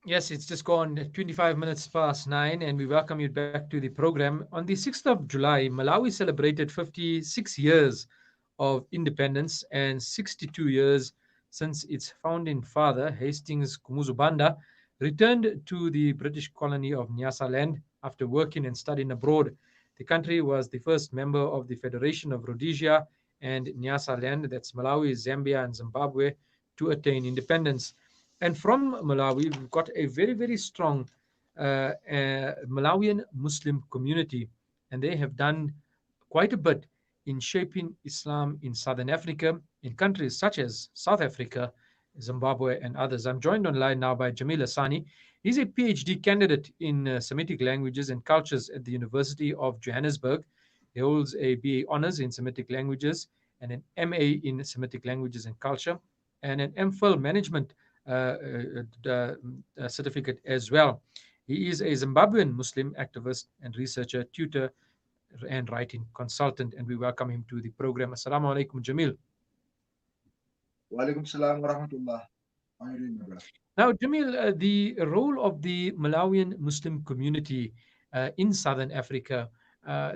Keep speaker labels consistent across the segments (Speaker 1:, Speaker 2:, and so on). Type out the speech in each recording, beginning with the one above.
Speaker 1: Yes, it's just gone 25 minutes past 9, and we welcome you back to the program. On the 6th of July, Malawi celebrated 56 years of independence and 62 years since its founding father, Hastings Kumuzubanda, returned to the British colony of Nyasaland after working and studying abroad. The country was the first member of the Federation of Rhodesia and Nyasaland, that's Malawi, Zambia, and Zimbabwe, to attain independence. And from Malawi, we've got a very, very strong Malawian Muslim community, and they have done quite a bit in shaping Islam in Southern Africa, in countries such as South Africa, Zimbabwe, and others. I'm joined online now by Jamil Asani. He's a PhD candidate in Semitic languages and cultures at the University of Johannesburg. He holds a BA honors in Semitic languages and an MA in Semitic languages and culture, and an MPhil management certificate as well. He is a Zimbabwean Muslim activist and researcher, tutor, and writing consultant, and we welcome him to the program. Assalamu alaikum, Jamil.
Speaker 2: Wa alaikum salam wa rahmatullah. How are you doing, my brother?
Speaker 1: Now, Jamil, the role of the Malawian Muslim community in Southern Africa,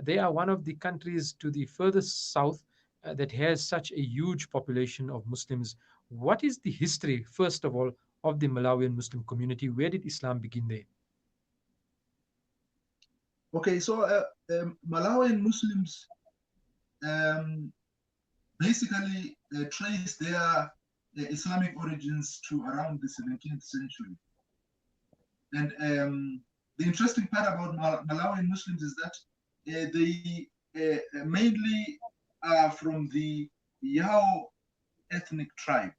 Speaker 1: they are one of the countries to the furthest south that has such a huge population of Muslims. What is the history, first of all, of the Malawian Muslim community? Where did Islam begin there?
Speaker 2: Okay, so Malawian Muslims um, basically trace their Islamic origins to around the 17th century. And the interesting part about Malawian Muslims is that they mainly are from the Yao ethnic tribe.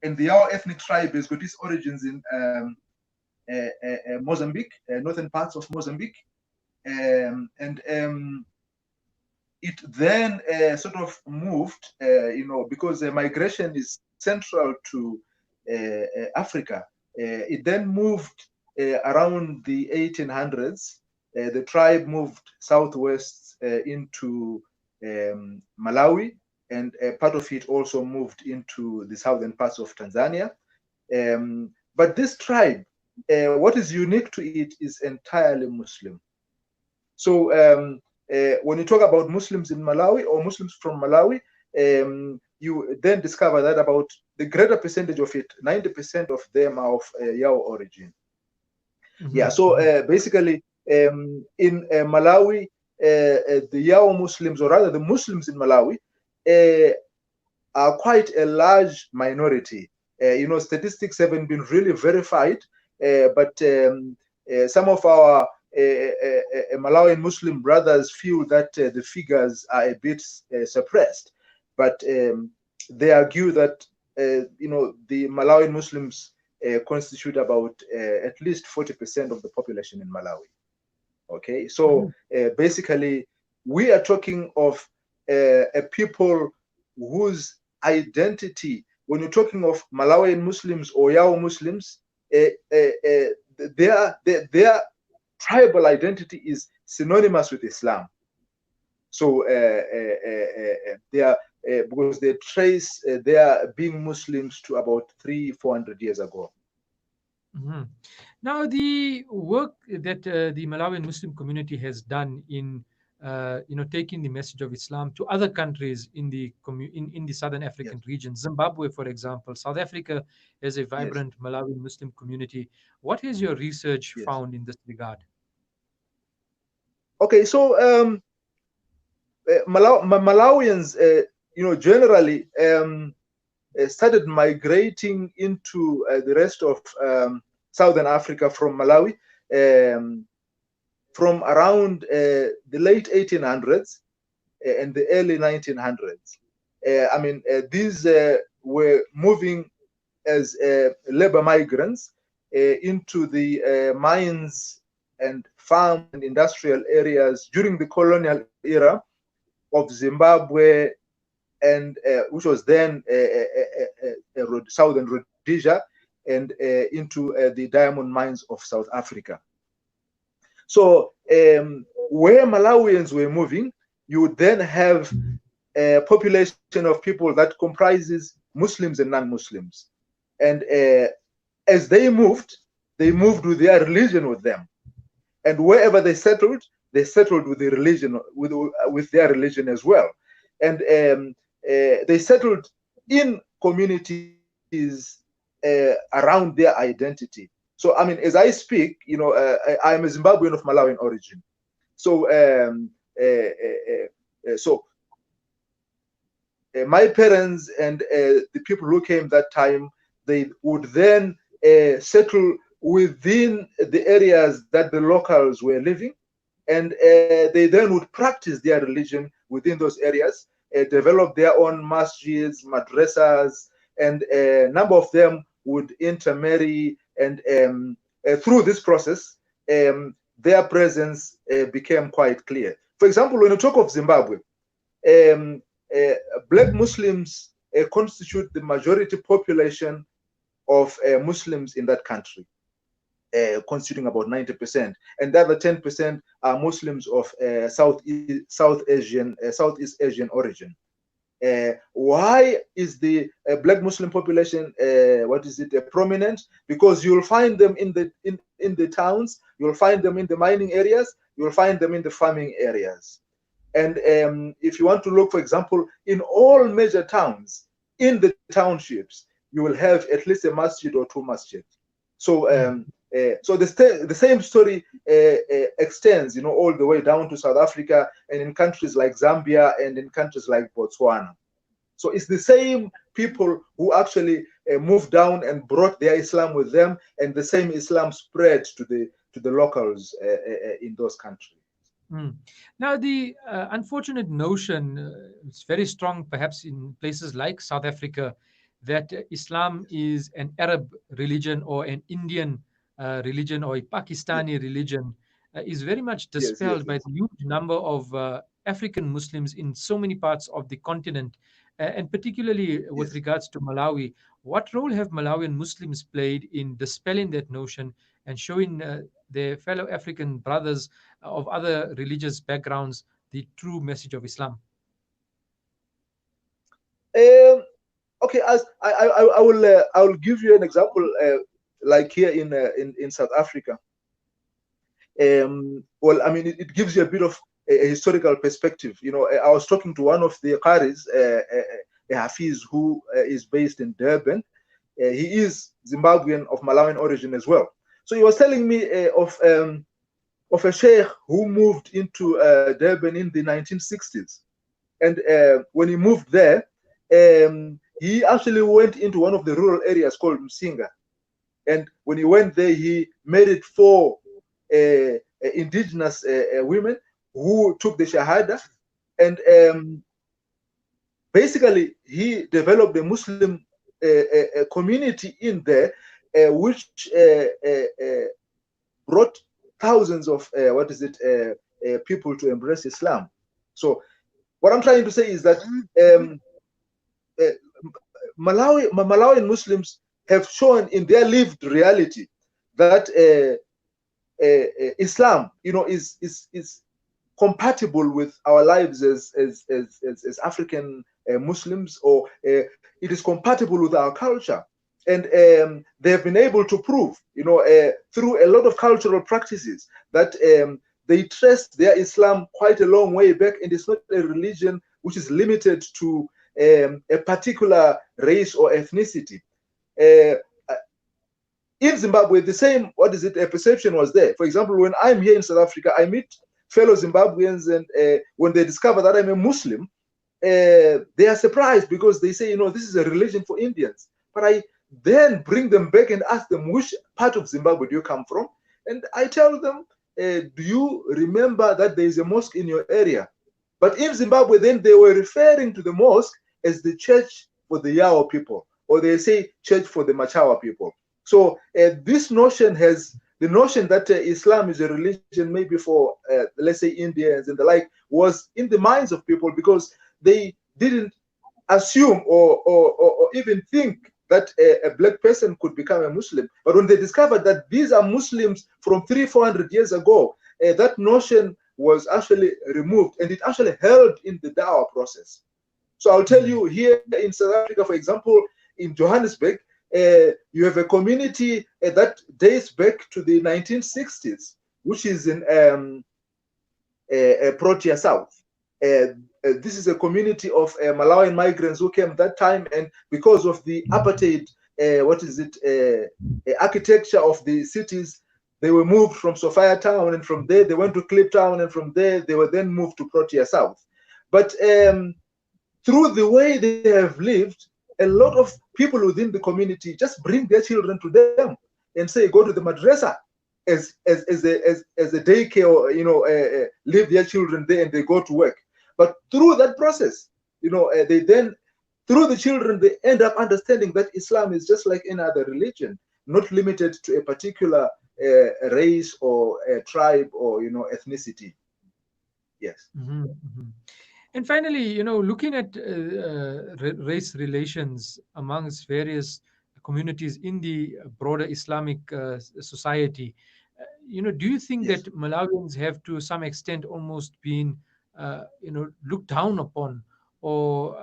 Speaker 2: And the Yao ethnic tribe has got its origins in Mozambique, northern parts of Mozambique. And it then sort of moved, because migration is central to Africa. It then moved around the 1800s. The tribe moved southwest into Malawi, and part of it also moved into the southern parts of Tanzania. But this tribe, what is unique to it is entirely Muslim. So when you talk about Muslims in Malawi or Muslims from Malawi, you then discover that about the greater percentage of it, 90% of them are of Yao origin. Mm-hmm. Yeah, so basically in Malawi, the Yao Muslims, or rather the Muslims in Malawi, are quite a large minority. Statistics haven't been really verified, but some of our Malawian Muslim brothers feel that the figures are a bit suppressed, but they argue that the Malawian Muslims constitute about at least 40% of the population in Malawi. Okay, so basically we are talking of a people whose identity, when you're talking of Malawian Muslims or Yao Muslims, their tribal identity is synonymous with Islam. So they are because they trace their being Muslims to about 300-400 years ago.
Speaker 1: Mm-hmm. Now, the work that the Malawian Muslim community has done in taking the message of Islam to other countries in the in the Southern African region, Zimbabwe, for example, South Africa has a vibrant Malawian Muslim community. What has your research found in this regard?
Speaker 2: Okay, so Malawians, generally started migrating into the rest of Southern Africa from Malawi from around the late 1800s and the early 1900s. These were moving as labor migrants into the mines and farm and industrial areas during the colonial era of Zimbabwe, and which was then southern Rhodesia, and into the diamond mines of South Africa. So where Malawians were moving, you would then have a population of people that comprises Muslims and non-Muslims. And as they moved, they moved with their religion with them. And wherever they settled with the religion, with their religion as well. And they settled in communities around their identity. So, I mean, as I speak, you know, I'm a Zimbabwean of Malawian origin. So, my parents and the people who came that time, they would then settle within the areas that the locals were living, and they then would practice their religion within those areas, develop their own masjids, madrasas, and a number of them would intermarry, and through this process, their presence became quite clear. For example, when you talk of Zimbabwe, Black Muslims constitute the majority population of Muslims in that country, constituting about 90%, and the other 10% are Muslims of Southeast Asian origin. Why is the Black Muslim population prominent? Because you'll find them in the towns, you'll find them in the mining areas, you'll find them in the farming areas. And if you want to look, for example, in all major towns, in the townships, you will have at least a masjid or two masjids. So, so the same story extends, you know, all the way down to South Africa, and in countries like Zambia and in countries like Botswana. So it's the same people who actually moved down and brought their Islam with them, and the same Islam spread to the locals in those countries.
Speaker 1: Now, the unfortunate notion, it's very strong perhaps in places like South Africa, that Islam is an Arab religion or an Indian religion or a Pakistani religion, is very much dispelled by the huge number of African Muslims in so many parts of the continent, and particularly with regards to Malawi. What role have Malawian Muslims played in dispelling that notion and showing their fellow African brothers of other religious backgrounds the true message of Islam?
Speaker 2: Okay, as I will give you an example, like here in South Africa. Well, I mean, it gives you a bit of a historical perspective. You know, I was talking to one of the Qaris, a Hafiz, who is based in Durban. He is Zimbabwean of Malawian origin as well. So he was telling me of a sheikh who moved into Durban in the 1960s. And when he moved there, he actually went into one of the rural areas called Msinga. And when he went there, he married 4 indigenous women who took the Shahada. And basically, he developed a Muslim community in there, which brought thousands of people to embrace Islam. So what I'm trying to say is that Malawian Muslims have shown in their lived reality that Islam, you know, is compatible with our lives as African Muslims, or it is compatible with our culture. And they have been able to prove, you know, through a lot of cultural practices that they traced their Islam quite a long way back, and it's not a religion which is limited to a particular race or ethnicity. In Zimbabwe, the same perception was there. For example, when I'm here in South Africa, I meet fellow Zimbabweans, and when they discover that I'm a Muslim, they are surprised, because they say, you know, this is a religion for Indians. But I then bring them back and ask them, which part of Zimbabwe do you come from? And I tell them, do you remember that there is a mosque in your area? But in Zimbabwe, then they were referring to the mosque as the church for the Yao people, or they say church for the Machawa people. So this notion has, the notion that Islam is a religion maybe for, let's say, Indians and the like, was in the minds of people, because they didn't assume or even think that a black person could become a Muslim. But when they discovered that these are Muslims from 300-400 years ago, that notion was actually removed, and it actually helped in the Dawah process. So I'll tell you, here in South Africa, for example, in Johannesburg, you have a community that dates back to the 1960s, which is in Protea South. This is a community of Malawian migrants who came that time, and because of the apartheid, architecture of the cities, they were moved from Sophia Town, and from there they went to Clip Town, and from there they were then moved to Protea South. But through the way they have lived, a lot of people within the community just bring their children to them and say, go to the madrasa as a daycare, or leave their children there and they go to work. But through that process, they then, through the children, they end up understanding that Islam is just like any other religion, not limited to a particular race or a tribe or ethnicity. Yes.
Speaker 1: And finally, looking at race relations amongst various communities in the broader Islamic society, do you think
Speaker 2: Yes.
Speaker 1: that Malawians have to some extent almost been, looked down upon, or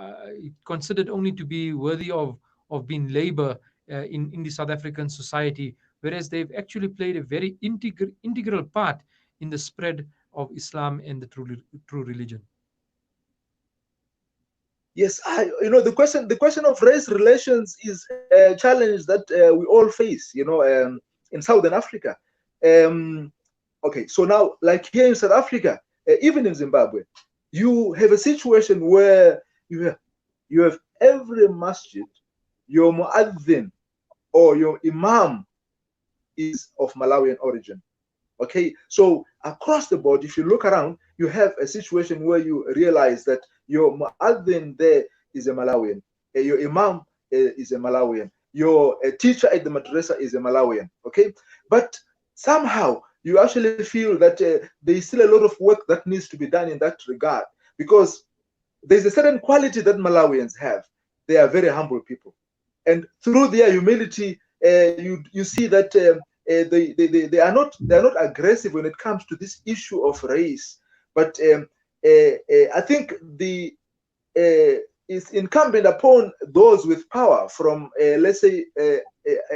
Speaker 1: considered only to be worthy of being labor in the South African society, whereas they've actually played a very integral part in the spread of Islam and the true religion?
Speaker 2: Yes, the question of race relations is a challenge that we all face, in Southern Africa. Okay, so now, like here in South Africa, even in Zimbabwe, you have a situation where you have every masjid, your muaddin or your imam is of Malawian origin. Okay, so across the board, if you look around, you have a situation where you realize that your muaddin there is a Malawian, your imam is a Malawian, your teacher at the madrasa is a Malawian. Okay, but somehow you actually feel that there is still a lot of work that needs to be done in that regard, because there's a certain quality that Malawians have. They are very humble people, and through their humility, you see that they are not aggressive when it comes to this issue of race. But I think it's incumbent upon those with power from let's say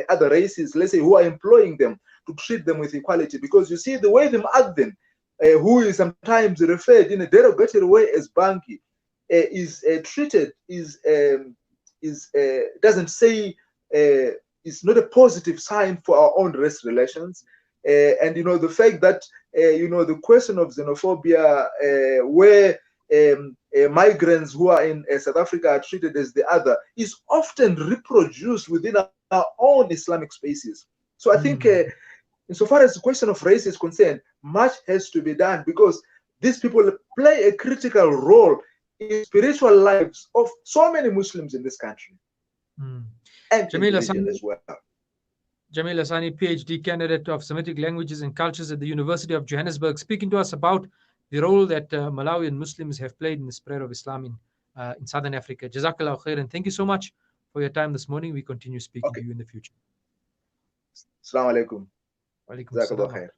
Speaker 2: other races, let's say, who are employing them, to treat them with equality, because you see the way the muaddin, who is sometimes referred in a derogatory way as Banki, is treated doesn't say is not a positive sign for our own race relations. And the fact that the question of xenophobia, where migrants who are in South Africa are treated as the other, is often reproduced within our own Islamic spaces. So I think insofar as the question of race is concerned, much has to be done, because these people play a critical role in spiritual lives of so many Muslims in this country, and in religion as well.
Speaker 1: Jamil Hassani, PhD candidate of Semitic Languages and Cultures at the University of Johannesburg, speaking to us about the role that Malawian Muslims have played in the spread of Islam in Southern Africa. Jazakallah khair, and thank you so much for your time this morning. We continue speaking to you in the future.
Speaker 2: Assalamu alaikum.
Speaker 1: Wa alaikum salam.